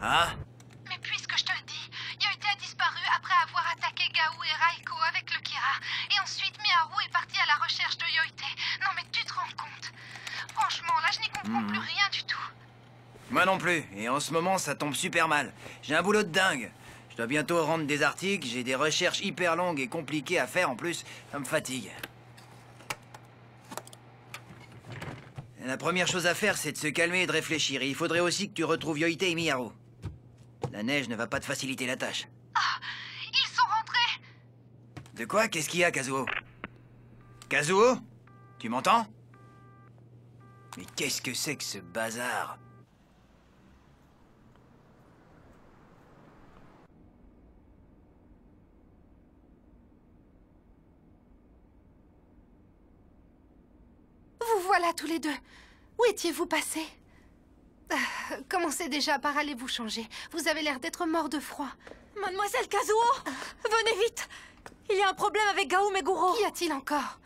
Hein? Mais puisque je te le dis, Yoite a disparu après avoir attaqué Gao et Raiko avec le Kira. Et ensuite, Miharu est parti à la recherche de Yoite. Non mais tu te rends compte? Franchement, là je n'y comprends plus rien du tout. Moi non plus, et en ce moment ça tombe super mal. J'ai un boulot de dingue. Je dois bientôt rendre des articles, j'ai des recherches hyper longues et compliquées à faire en plus, ça me fatigue. La première chose à faire, c'est de se calmer et de réfléchir. Et il faudrait aussi que tu retrouves Yoite et Miharu. La neige ne va pas te faciliter la tâche. Ah, ils sont rentrés! De quoi? Qu'est-ce qu'il y a, Kazuo? Kazuo? Tu m'entends? Mais qu'est-ce que c'est que ce bazar? Vous voilà tous les deux. Où étiez-vous passés? Commencez déjà par aller vous changer. Vous avez l'air d'être mort de froid. Mademoiselle Kazuo, venez vite. Il y a un problème avec Gao Meguro. Qu'y a-t-il encore?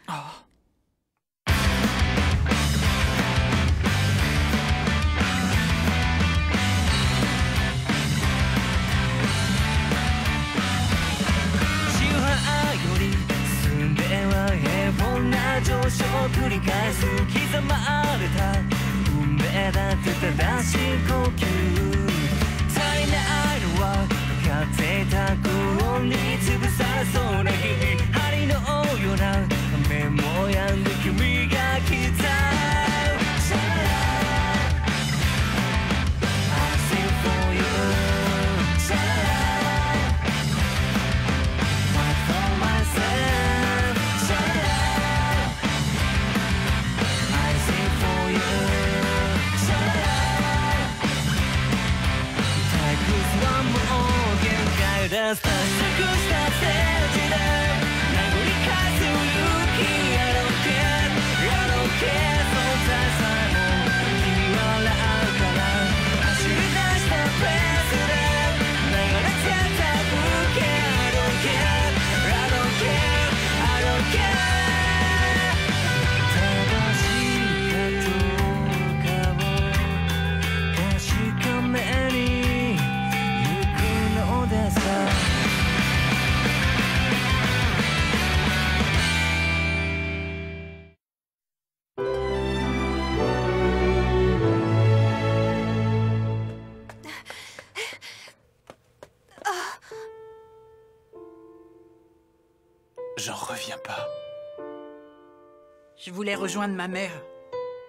J'en reviens pas. Je voulais rejoindre ma mère,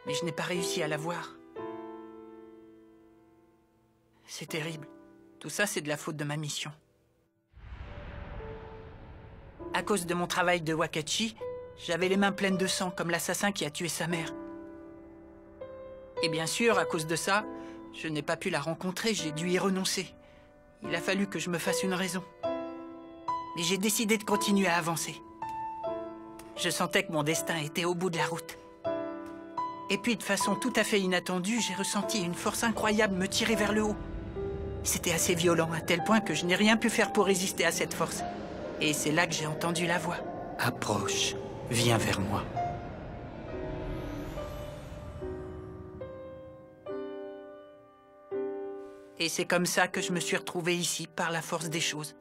mais je n'ai pas réussi à la voir. C'est terrible. Tout ça, c'est de la faute de ma mission. À cause de mon travail de Wakachi, j'avais les mains pleines de sang, comme l'assassin qui a tué sa mère. Et bien sûr, à cause de ça, je n'ai pas pu la rencontrer, j'ai dû y renoncer. Il a fallu que je me fasse une raison. Mais j'ai décidé de continuer à avancer. Je sentais que mon destin était au bout de la route. Et puis, de façon tout à fait inattendue, j'ai ressenti une force incroyable me tirer vers le haut. C'était assez violent, à tel point que je n'ai rien pu faire pour résister à cette force. Et c'est là que j'ai entendu la voix. Approche, viens vers moi. Et c'est comme ça que je me suis retrouvé ici, par la force des choses.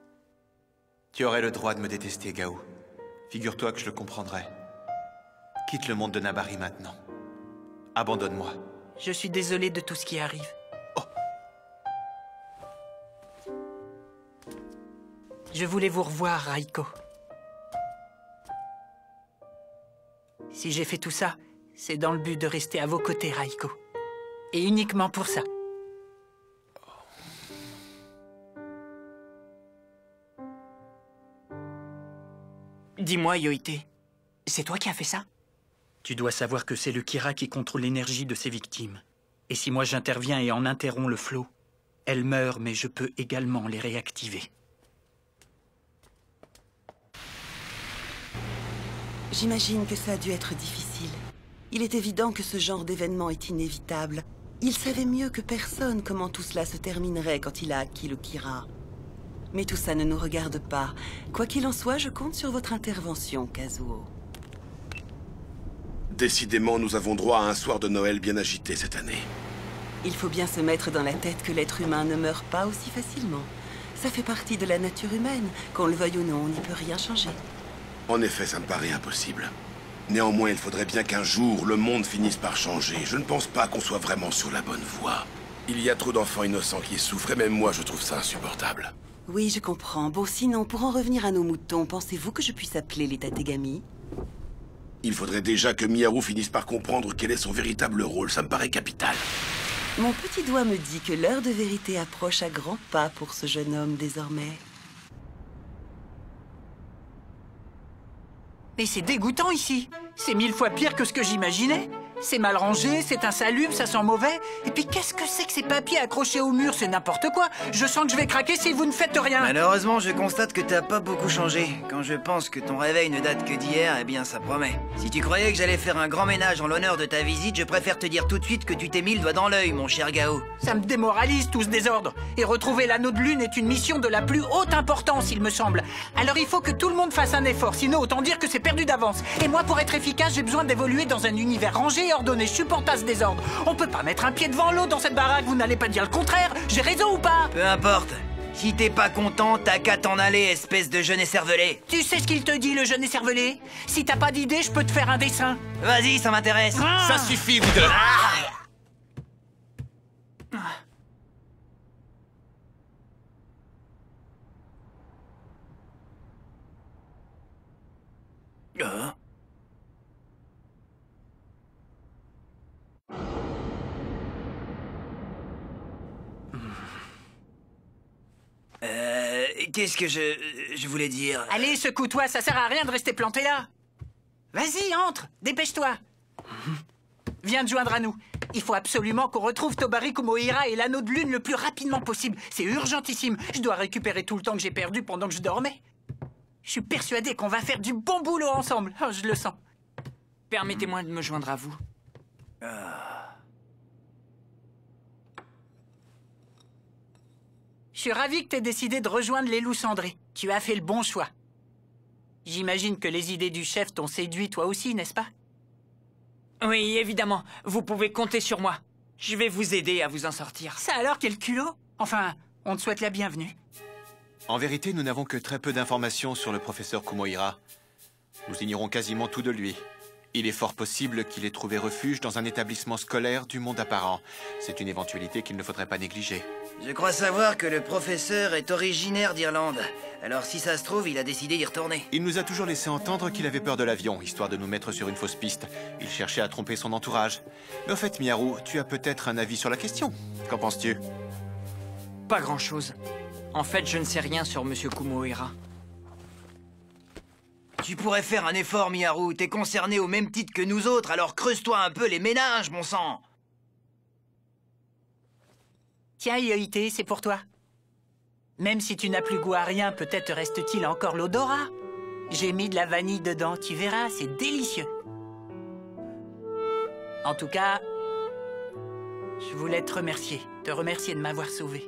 Tu aurais le droit de me détester, Gao. Figure-toi que je le comprendrais. Quitte le monde de Nabari maintenant. Abandonne-moi. Je suis désolé de tout ce qui arrive. Oh. Je voulais vous revoir, Raiko. Si j'ai fait tout ça, c'est dans le but de rester à vos côtés, Raiko. Et uniquement pour ça. Dis-moi, Yoite, c'est toi qui as fait ça? Tu dois savoir que c'est le Kira qui contrôle l'énergie de ses victimes. Et si moi j'interviens et en interromps le flot, elles meurent, mais je peux également les réactiver. J'imagine que ça a dû être difficile. Il est évident que ce genre d'événement est inévitable. Il savait mieux que personne comment tout cela se terminerait quand il a acquis le Kira. Mais tout ça ne nous regarde pas. Quoi qu'il en soit, je compte sur votre intervention, Kazuo. Décidément, nous avons droit à un soir de Noël bien agité cette année. Il faut bien se mettre dans la tête que l'être humain ne meurt pas aussi facilement. Ça fait partie de la nature humaine. Qu'on le veuille ou non, on n'y peut rien changer. En effet, ça me paraît impossible. Néanmoins, il faudrait bien qu'un jour, le monde finisse par changer. Je ne pense pas qu'on soit vraiment sur la bonne voie. Il y a trop d'enfants innocents qui souffrent, et même moi, je trouve ça insupportable. Oui, je comprends. Bon, sinon, pour en revenir à nos moutons, pensez-vous que je puisse appeler les Tategami? Il faudrait déjà que Miharu finisse par comprendre quel est son véritable rôle. Ça me paraît capital. Mon petit doigt me dit que l'heure de vérité approche à grands pas pour ce jeune homme désormais. Mais c'est dégoûtant ici. C'est 1000 fois pire que ce que j'imaginais. C'est mal rangé, c'est insalubre, ça sent mauvais. Et puis qu'est-ce que c'est que ces papiers accrochés au mur? C'est n'importe quoi. Je sens que je vais craquer si vous ne faites rien. Malheureusement, je constate que t'as pas beaucoup changé. Quand je pense que ton réveil ne date que d'hier, eh bien ça promet. Si tu croyais que j'allais faire un grand ménage en l'honneur de ta visite, je préfère te dire tout de suite que tu t'es mis le doigt dans l'œil, mon cher Gao. Ça me démoralise tout ce désordre. Et retrouver l'anneau de lune est une mission de la plus haute importance, il me semble. Alors il faut que tout le monde fasse un effort, sinon autant dire que c'est perdu d'avance. Et moi, pour être efficace, j'ai besoin d'évoluer dans un univers rangé et ordonné. Je supporte pas ce désordre. On peut pas mettre un pied devant l'autre dans cette baraque, vous n'allez pas dire le contraire. J'ai raison ou pas? Peu importe. Si t'es pas content, t'as qu'à t'en aller, espèce de jeune écervelé. Tu sais ce qu'il te dit, le jeune écervelé? Si t'as pas d'idée, je peux te faire un dessin. Vas-y, ça m'intéresse. Ça suffit, vous deux. Qu'est-ce que je voulais dire? Allez, secoue-toi, ça sert à rien de rester planté là. Vas-y, entre, dépêche-toi. Viens te joindre à nous. Il faut absolument qu'on retrouve Tobari Kumohira et l'anneau de lune le plus rapidement possible. C'est urgentissime. Je dois récupérer tout le temps que j'ai perdu pendant que je dormais. Je suis persuadé qu'on va faire du bon boulot ensemble. Oh, je le sens. Permettez-moi de me joindre à vous. Je suis ravi que t'aies décidé de rejoindre les loups cendrés. Tu as fait le bon choix. J'imagine que les idées du chef t'ont séduit toi aussi, n'est-ce pas? Oui, évidemment. Vous pouvez compter sur moi. Je vais vous aider à vous en sortir. Ça alors, quel culot? Enfin, on te souhaite la bienvenue. En vérité, nous n'avons que très peu d'informations sur le professeur Kumohira. Nous ignorons quasiment tout de lui. Il est fort possible qu'il ait trouvé refuge dans un établissement scolaire du monde apparent. C'est une éventualité qu'il ne faudrait pas négliger. Je crois savoir que le professeur est originaire d'Irlande. Alors si ça se trouve, il a décidé d'y retourner. Il nous a toujours laissé entendre qu'il avait peur de l'avion, histoire de nous mettre sur une fausse piste. Il cherchait à tromper son entourage. Mais au fait, Miharu, tu as peut-être un avis sur la question. Qu'en penses-tu? Pas grand-chose. En fait, je ne sais rien sur Monsieur Kumohira. Tu pourrais faire un effort, Miharu. T'es concerné au même titre que nous autres, alors creuse-toi un peu les méninges, bon sang. Tiens, Yoite, c'est pour toi. Même si tu n'as plus goût à rien, peut-être te reste-t-il encore l'odorat. J'ai mis de la vanille dedans, tu verras, c'est délicieux. En tout cas, je voulais te remercier de m'avoir sauvé.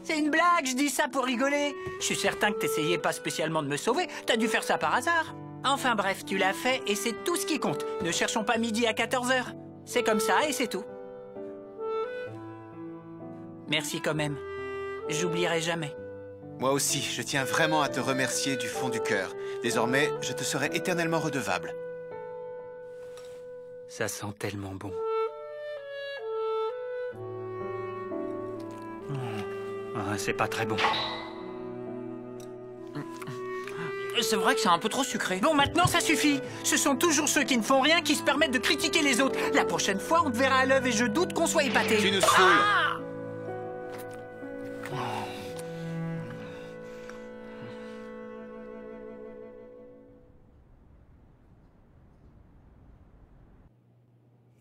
C'est une blague, je dis ça pour rigoler. Je suis certain que t'essayais pas spécialement de me sauver, t'as dû faire ça par hasard. Enfin bref, tu l'as fait et c'est tout ce qui compte. Ne cherchons pas midi à 14h. C'est comme ça et c'est tout. Merci quand même. J'oublierai jamais. Moi aussi, je tiens vraiment à te remercier du fond du cœur. Désormais, je te serai éternellement redevable. Ça sent tellement bon. C'est pas très bon. C'est vrai que c'est un peu trop sucré. Bon, maintenant ça suffit. Ce sont toujours ceux qui ne font rien qui se permettent de critiquer les autres. La prochaine fois, on te verra à l'œuvre et je doute qu'on soit épatés. Tu nous saoules.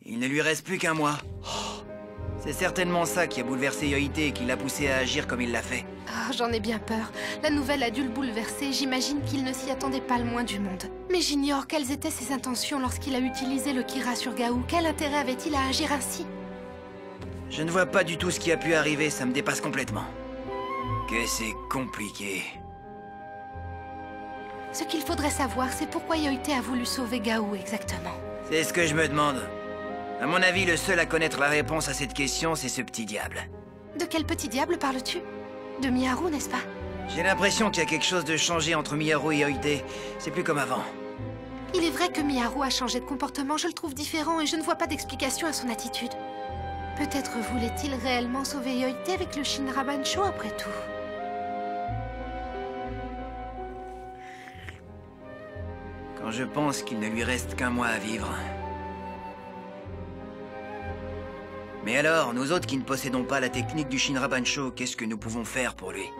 Il ne lui reste plus qu'un mois. C'est certainement ça qui a bouleversé Yoite et qui l'a poussé à agir comme il l'a fait. Oh, j'en ai bien peur. La nouvelle a dû le bouleverser. J'imagine qu'il ne s'y attendait pas le moins du monde. Mais j'ignore quelles étaient ses intentions lorsqu'il a utilisé le Kira sur Gao. Quel intérêt avait-il à agir ainsi? Je ne vois pas du tout ce qui a pu arriver, ça me dépasse complètement. Que c'est compliqué. Ce qu'il faudrait savoir, c'est pourquoi Yoite a voulu sauver Gao exactement. C'est ce que je me demande. À mon avis, le seul à connaître la réponse à cette question, c'est ce petit diable. De quel petit diable parles-tu? De Miharu, n'est-ce pas? J'ai l'impression qu'il y a quelque chose de changé entre Miharu et Yoite. C'est plus comme avant. Il est vrai que Miharu a changé de comportement, je le trouve différent et je ne vois pas d'explication à son attitude. Peut-être voulait-il réellement sauver Yoite avec le Shinra Bancho après tout. Quand je pense qu'il ne lui reste qu'un mois à vivre. Mais alors, nous autres qui ne possédons pas la technique du Shinra Bancho, qu'est-ce que nous pouvons faire pour lui?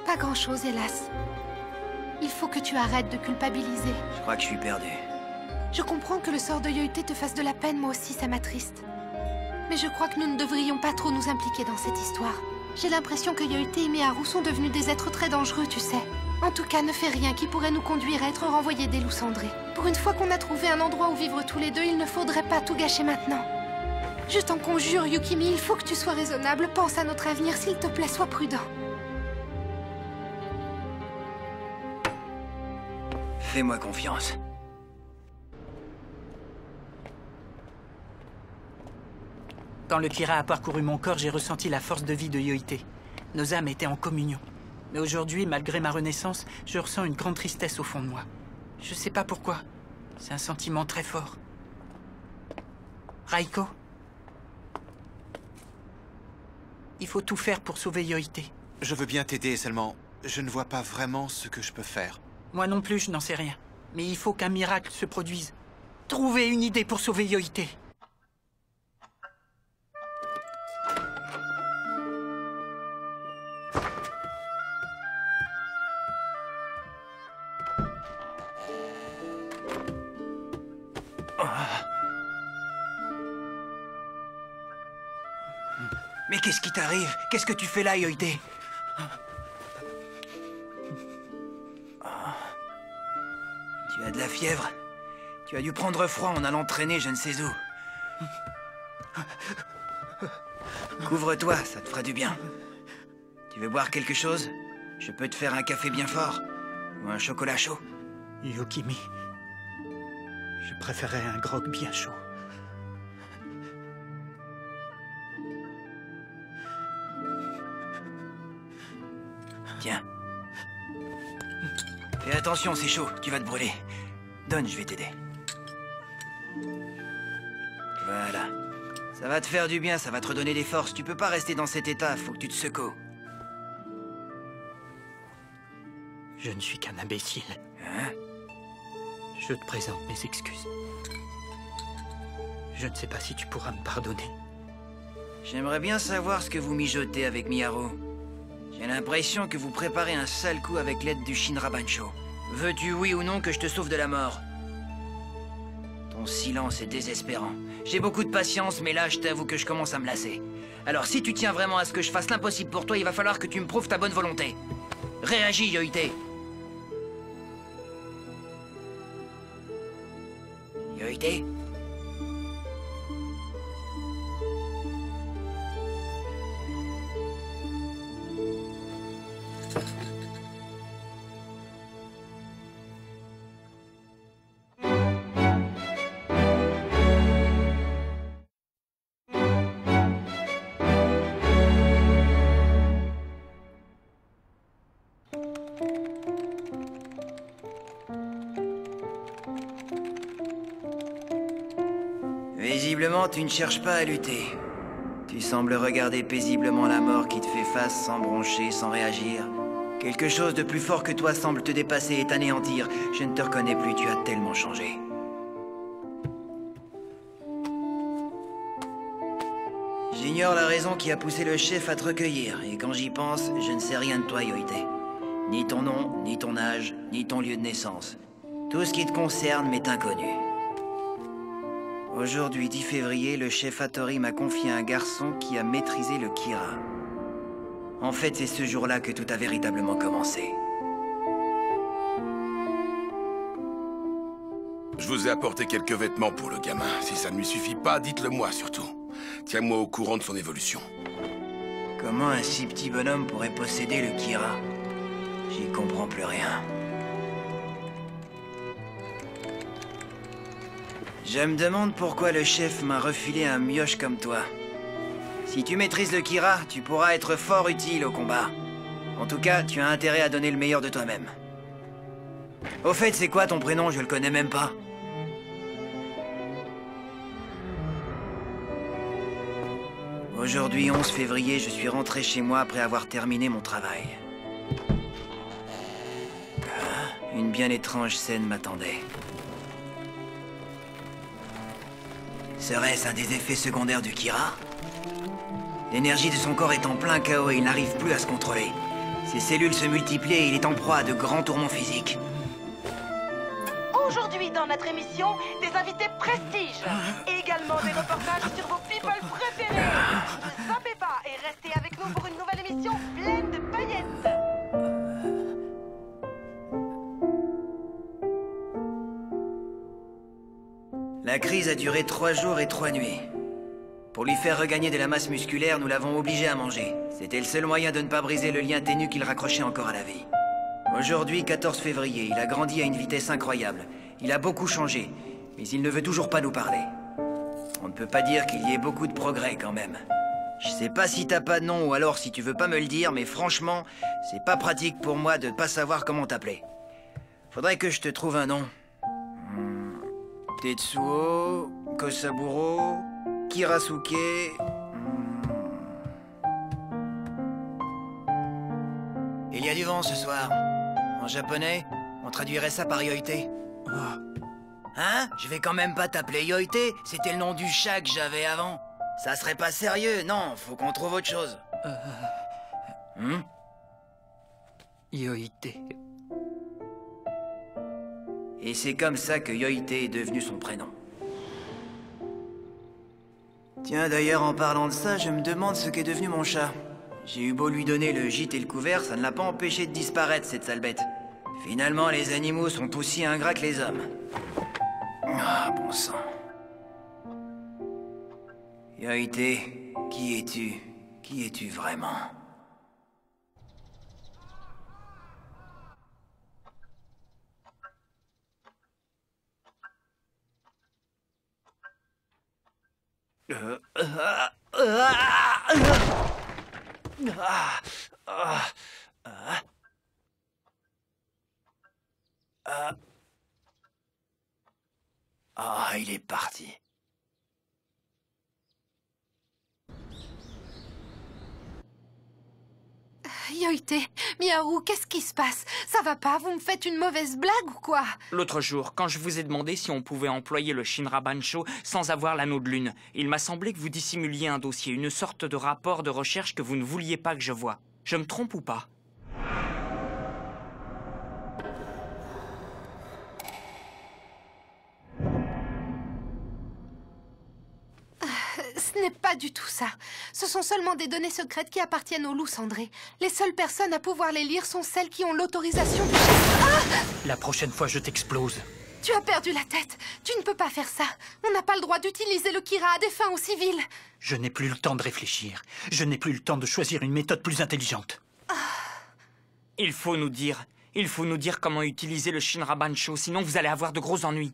Pas grand-chose, hélas. Il faut que tu arrêtes de culpabiliser. Je crois que je suis perdu. Je comprends que le sort de Yoite te fasse de la peine, moi aussi ça m'attriste. Mais je crois que nous ne devrions pas trop nous impliquer dans cette histoire. J'ai l'impression que Yoite et Miharu sont devenus des êtres très dangereux, tu sais. En tout cas, ne fais rien qui pourrait nous conduire à être renvoyés des loups cendrés. Pour une fois qu'on a trouvé un endroit où vivre tous les deux, il ne faudrait pas tout gâcher maintenant. Je t'en conjure, Yukimi, il faut que tu sois raisonnable. Pense à notre avenir, s'il te plaît, sois prudent. Fais-moi confiance. Quand le Kira a parcouru mon corps, j'ai ressenti la force de vie de Yoite. Nos âmes étaient en communion. Mais aujourd'hui, malgré ma renaissance, je ressens une grande tristesse au fond de moi. Je sais pas pourquoi. C'est un sentiment très fort. Raiko? Il faut tout faire pour sauver Yoite. Je veux bien t'aider, seulement je ne vois pas vraiment ce que je peux faire. Moi non plus, je n'en sais rien. Mais il faut qu'un miracle se produise. Trouvez une idée pour sauver Yoite. Mais qu'est-ce qui t'arrive? Qu'est-ce que tu fais là, Yoite? Tu as de la fièvre. Tu as dû prendre froid en allant traîner je ne sais où. Couvre-toi, ça te fera du bien. Tu veux boire quelque chose? Je peux te faire un café bien fort. Ou un chocolat chaud. Yukimi, je préférais un grog bien chaud. Tiens. Fais attention, c'est chaud, tu vas te brûler. Donne, je vais t'aider. Voilà. Ça va te faire du bien, ça va te redonner des forces. Tu peux pas rester dans cet état, faut que tu te secoues. Je ne suis qu'un imbécile. Hein? Je te présente mes excuses. Je ne sais pas si tu pourras me pardonner. J'aimerais bien savoir ce que vous mijotez avec Miharu. J'ai l'impression que vous préparez un sale coup avec l'aide du Shinra Bancho. Veux-tu, oui ou non, que je te sauve de la mort? Ton silence est désespérant. J'ai beaucoup de patience, mais là, je t'avoue que je commence à me lasser. Alors, si tu tiens vraiment à ce que je fasse l'impossible pour toi, il va falloir que tu me prouves ta bonne volonté. Réagis, Yoite. Yoite? Visiblement, tu ne cherches pas à lutter. Tu sembles regarder paisiblement la mort qui te fait face sans broncher, sans réagir. Quelque chose de plus fort que toi semble te dépasser et t'anéantir. Je ne te reconnais plus, tu as tellement changé. J'ignore la raison qui a poussé le chef à te recueillir, et quand j'y pense, je ne sais rien de toi, Yoite. Ni ton nom, ni ton âge, ni ton lieu de naissance. Tout ce qui te concerne m'est inconnu. Aujourd'hui, 10 février, le chef Hattori m'a confié un garçon qui a maîtrisé le Kira. En fait, c'est ce jour-là que tout a véritablement commencé. Je vous ai apporté quelques vêtements pour le gamin. Si ça ne lui suffit pas, dites-le moi surtout. Tiens-moi au courant de son évolution. Comment un si petit bonhomme pourrait posséder le Kira? J'y comprends plus rien. Je me demande pourquoi le chef m'a refilé un mioche comme toi. Si tu maîtrises le Kira, tu pourras être fort utile au combat. En tout cas, tu as intérêt à donner le meilleur de toi-même. Au fait, c'est quoi ton prénom? Je le connais même pas. Aujourd'hui, 11 février, je suis rentré chez moi après avoir terminé mon travail. Une bien étrange scène m'attendait. Serait-ce un des effets secondaires du Kira? L'énergie de son corps est en plein chaos et il n'arrive plus à se contrôler. Ses cellules se multiplient et il est en proie à de grands tourments physiques. Aujourd'hui dans notre émission, des invités prestige et également des reportages sur vos people préférés. Ne zappez pas et restez avec nous pour une nouvelle émission pleine de paillettes. La crise a duré 3 jours et 3 nuits. Pour lui faire regagner de la masse musculaire, nous l'avons obligé à manger. C'était le seul moyen de ne pas briser le lien ténu qu'il raccrochait encore à la vie. Aujourd'hui, 14 février, il a grandi à une vitesse incroyable. Il a beaucoup changé, mais il ne veut toujours pas nous parler. On ne peut pas dire qu'il y ait beaucoup de progrès quand même. Je sais pas si t'as pas de nom ou alors si tu veux pas me le dire, mais franchement, c'est pas pratique pour moi de pas savoir comment t'appeler. Faudrait que je te trouve un nom. Tetsuo, Kosaburo, Kirasuke... Il y a du vent ce soir. En japonais, on traduirait ça par Yoite. Hein? Je vais quand même pas t'appeler Yoite, c'était le nom du chat que j'avais avant. Ça serait pas sérieux, non, faut qu'on trouve autre chose. Yoite. Et c'est comme ça que Yoite est devenu son prénom. Tiens, d'ailleurs, en parlant de ça, je me demande ce qu'est devenu mon chat. J'ai eu beau lui donner le gîte et le couvert, ça ne l'a pas empêché de disparaître, cette sale bête. Finalement, les animaux sont aussi ingrats que les hommes. Ah, bon sang. Yoite, qui es-tu? Qui es-tu vraiment? Ah, il est parti. Yoite, Miaou, qu'est-ce qui se passe? Ça va pas? Vous me faites une mauvaise blague ou quoi? L'autre jour, quand je vous ai demandé si on pouvait employer le Shinra Bancho sans avoir l'anneau de lune, il m'a semblé que vous dissimuliez un dossier, une sorte de rapport de recherche que vous ne vouliez pas que je voie. Je me trompe ou pas? Ce n'est pas du tout ça. Ce sont seulement des données secrètes qui appartiennent au loup cendré. Les seules personnes à pouvoir les lire sont celles qui ont l'autorisation du chef. Ah! La prochaine fois, je t'explose. Tu as perdu la tête. Tu ne peux pas faire ça. On n'a pas le droit d'utiliser le Kira à des fins aussi viles. Je n'ai plus le temps de réfléchir. Je n'ai plus le temps de choisir une méthode plus intelligente. Il faut nous dire comment utiliser le Shinra Bancho, sinon vous allez avoir de gros ennuis.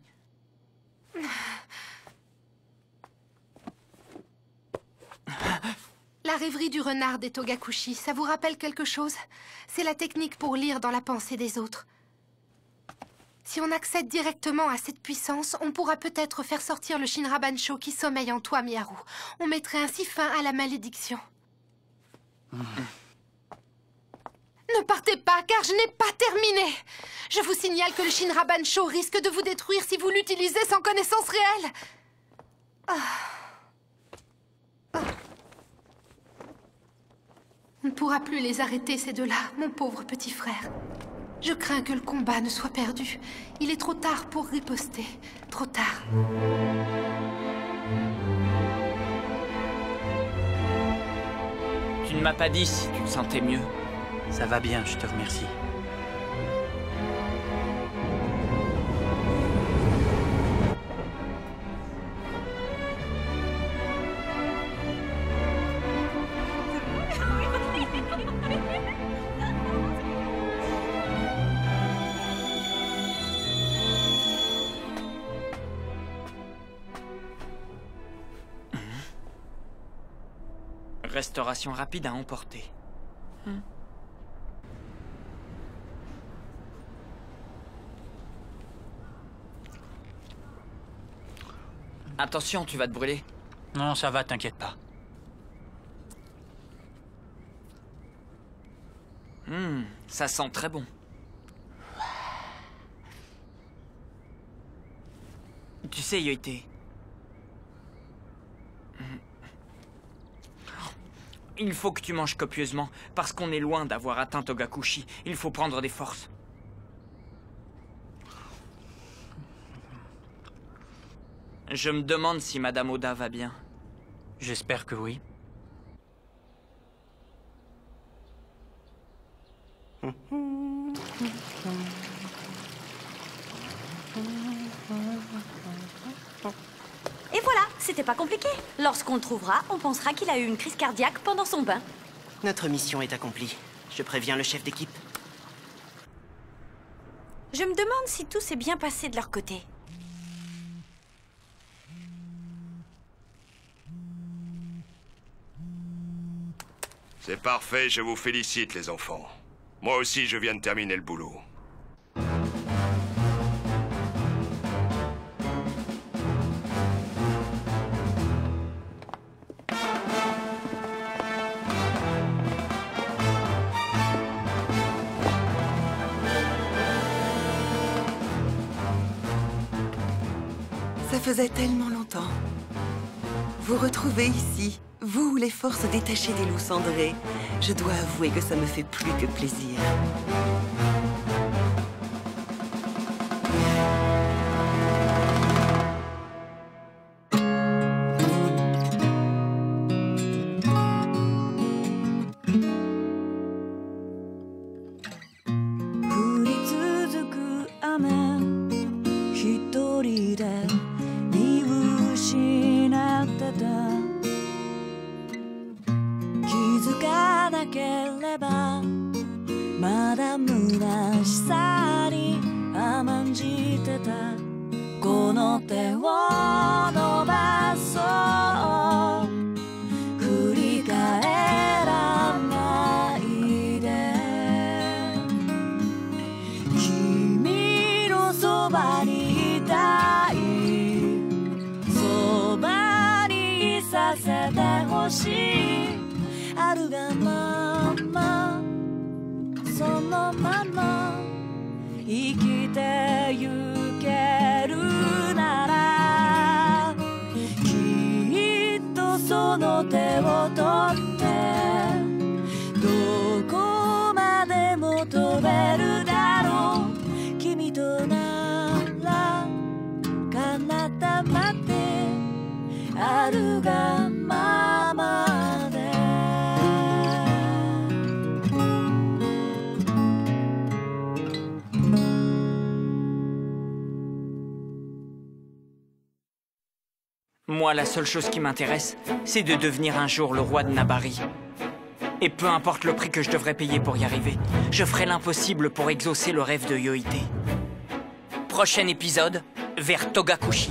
La rêverie du renard des Togakushi, ça vous rappelle quelque chose? C'est la technique pour lire dans la pensée des autres. Si on accède directement à cette puissance, on pourra peut-être faire sortir le Shinra Bancho qui sommeille en toi, Miaru. On mettrait ainsi fin à la malédiction. Ne partez pas, car je n'ai pas terminé. Je vous signale que le Shinra Bancho risque de vous détruire si vous l'utilisez sans connaissance réelle. On ne pourra plus les arrêter, ces deux-là, mon pauvre petit frère. Je crains que le combat ne soit perdu. Il est trop tard pour riposter. Trop tard. Tu ne m'as pas dit si tu te sentais mieux. Ça va bien, je te remercie. Restauration rapide à emporter. Attention, tu vas te brûler. Non, ça va, t'inquiète pas. Ça sent très bon. Tu sais, Yoite, il faut que tu manges copieusement, parce qu'on est loin d'avoir atteint Togakushi. Il faut prendre des forces. Je me demande si Madame Oda va bien. J'espère que oui. Et voilà, c'était pas compliqué. Lorsqu'on le trouvera, on pensera qu'il a eu une crise cardiaque pendant son bain. Notre mission est accomplie. Je préviens le chef d'équipe. Je me demande si tout s'est bien passé de leur côté. C'est parfait, je vous félicite, les enfants. Moi aussi, je viens de terminer le boulot. Ça faisait tellement longtemps. Vous retrouvez ici, vous, les forces détachées des loups cendrés. Je dois avouer que ça me fait plus que plaisir. Moi, la seule chose qui m'intéresse, c'est de devenir un jour le roi de Nabari. Et peu importe le prix que je devrais payer pour y arriver, je ferai l'impossible pour exaucer le rêve de Yoite. Prochain épisode, vers Togakushi.